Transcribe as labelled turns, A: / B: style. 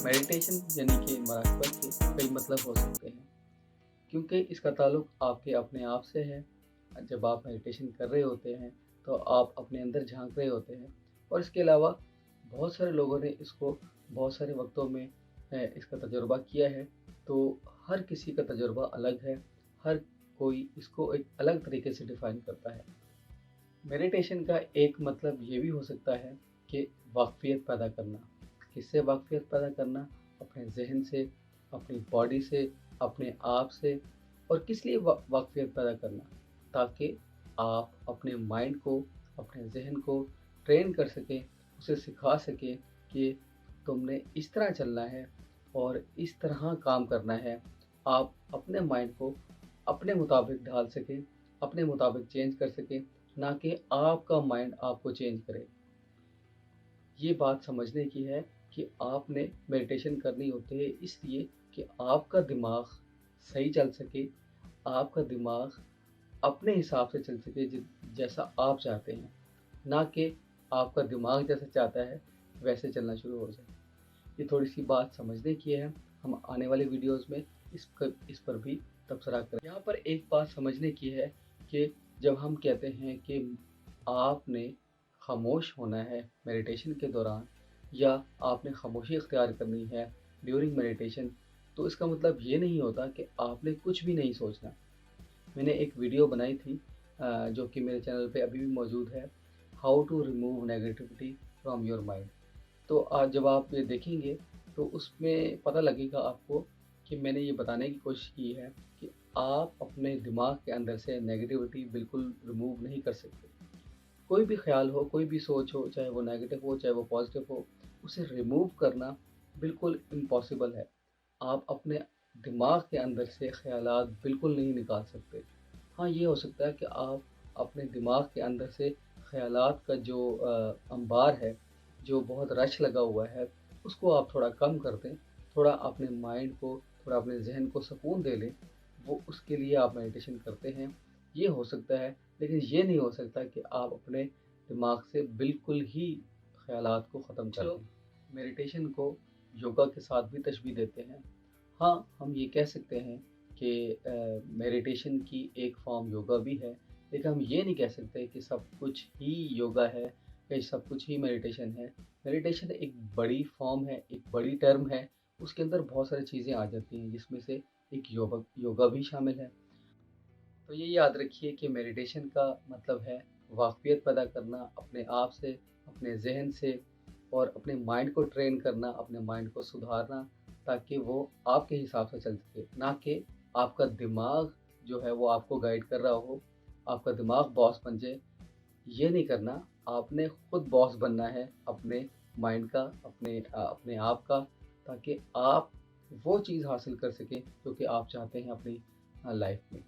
A: Meditation यानी कि मुराक़बा के कई मतलब हो सकते हैं, क्योंकि इसका ताल्लुक आपके अपने आप से है। जब आप मेडिटेशन कर रहे होते हैं तो आप अपने अंदर झांक रहे होते हैं, और इसके अलावा बहुत सारे लोगों ने इसको बहुत सारे वक्तों में इसका तजुर्बा किया है। तो हर किसी का तजुर्बा अलग है, हर कोई इसको एक अलग तरीके से डिफ़ाइन करता है। मेडिटेशन का एक मतलब ये भी हो सकता है कि वाक़फ़ियत पैदा करना। किससे वाक़फ़ियत पैदा करना? अपने ज़हन से, अपनी बॉडी से, अपने आप से। और किस लिए वाक़फ़ियत पैदा करना? ताकि आप अपने माइंड को, अपने ज़हन को ट्रेन कर सकें, उसे सिखा सकें कि तुमने इस तरह चलना है और इस तरह काम करना है। आप अपने माइंड को अपने मुताबिक ढाल सकें, अपने मुताबिक चेंज कर सकें, ना कि आपका माइंड आपको चेंज करे। ये बात समझने की है कि आपने मेडिटेशन करनी होती है इसलिए कि आपका दिमाग सही चल सके, आपका दिमाग अपने हिसाब से चल सके जैसा आप चाहते हैं, ना कि आपका दिमाग जैसा चाहता है वैसे चलना शुरू हो जाए। ये थोड़ी-सी बात समझने की है, हम आने वाले वीडियोज़ में इस पर भी तबसरा करें। यहाँ पर एक बात समझने की है कि जब हम कहते हैं कि आपने खामोश होना है मेडिटेशन के दौरान, या आपने खामोशी इख्तियार करनी है ड्यूरिंग मेडिटेशन, तो इसका मतलब ये नहीं होता कि आपने कुछ भी नहीं सोचना। मैंने एक वीडियो बनाई थी जो कि मेरे चैनल पे अभी भी मौजूद है, how to remove negativity from your mind. तो आज जब आप ये देखेंगे तो उसमें पता लगेगा आपको कि मैंने ये बताने की कोशिश की है कि आप अपने दिमाग के अंदर से नेगेटिविटी बिल्कुल रिमूव नहीं कर सकते। कोई भी ख्याल हो, कोई भी सोच हो, चाहे वो नेगेटिव हो, चाहे वो पॉजिटिव हो, उसे रिमूव करना बिल्कुल इम्पॉसिबल है। आप अपने दिमाग के अंदर से ख़यालात बिल्कुल नहीं निकाल सकते। हाँ, ये हो सकता है कि आप अपने दिमाग के अंदर से ख़यालात का जो अंबार है, जो बहुत रश लगा हुआ है, उसको आप थोड़ा कम कर दें। थोड़ा अपने माइंड को, थोड़ा अपने ज़हन को सुकून दे लें। वो उसके लिए आप मेडिटेशन करते हैं, ये हो सकता है। लेकिन ये नहीं हो सकता कि आप अपने दिमाग से बिल्कुल ही ख़यालात को ख़त्म कर दें। मेडिटेशन को योगा के साथ भी तशबीह देते हैं। हाँ, हम ये कह सकते हैं कि मेडिटेशन की एक फ़ॉर्म योगा भी है, लेकिन हम ये नहीं कह सकते कि सब कुछ ही योगा है या सब कुछ ही मेडिटेशन है। मेडिटेशन एक बड़ी फ़ॉर्म है, एक बड़ी टर्म है, उसके अंदर बहुत सारी चीज़ें आ जाती हैं, जिसमें से एक योगा भी शामिल है। तो ये याद रखिए कि मेडिटेशन का मतलब है वाक़फ़ियत पैदा करना अपने आप से, अपने ज़हन से, और अपने माइंड को ट्रेन करना, अपने माइंड को सुधारना, ताकि वो आपके हिसाब से चल सके, ना कि आपका दिमाग जो है वो आपको गाइड कर रहा हो, आपका दिमाग बॉस बन जाए। ये नहीं करना, आपने खुद बॉस बनना है अपने माइंड का, अपने आप का, ताकि आप वो चीज़ हासिल कर सकें जो कि आप चाहते हैं अपनी लाइफ़ में।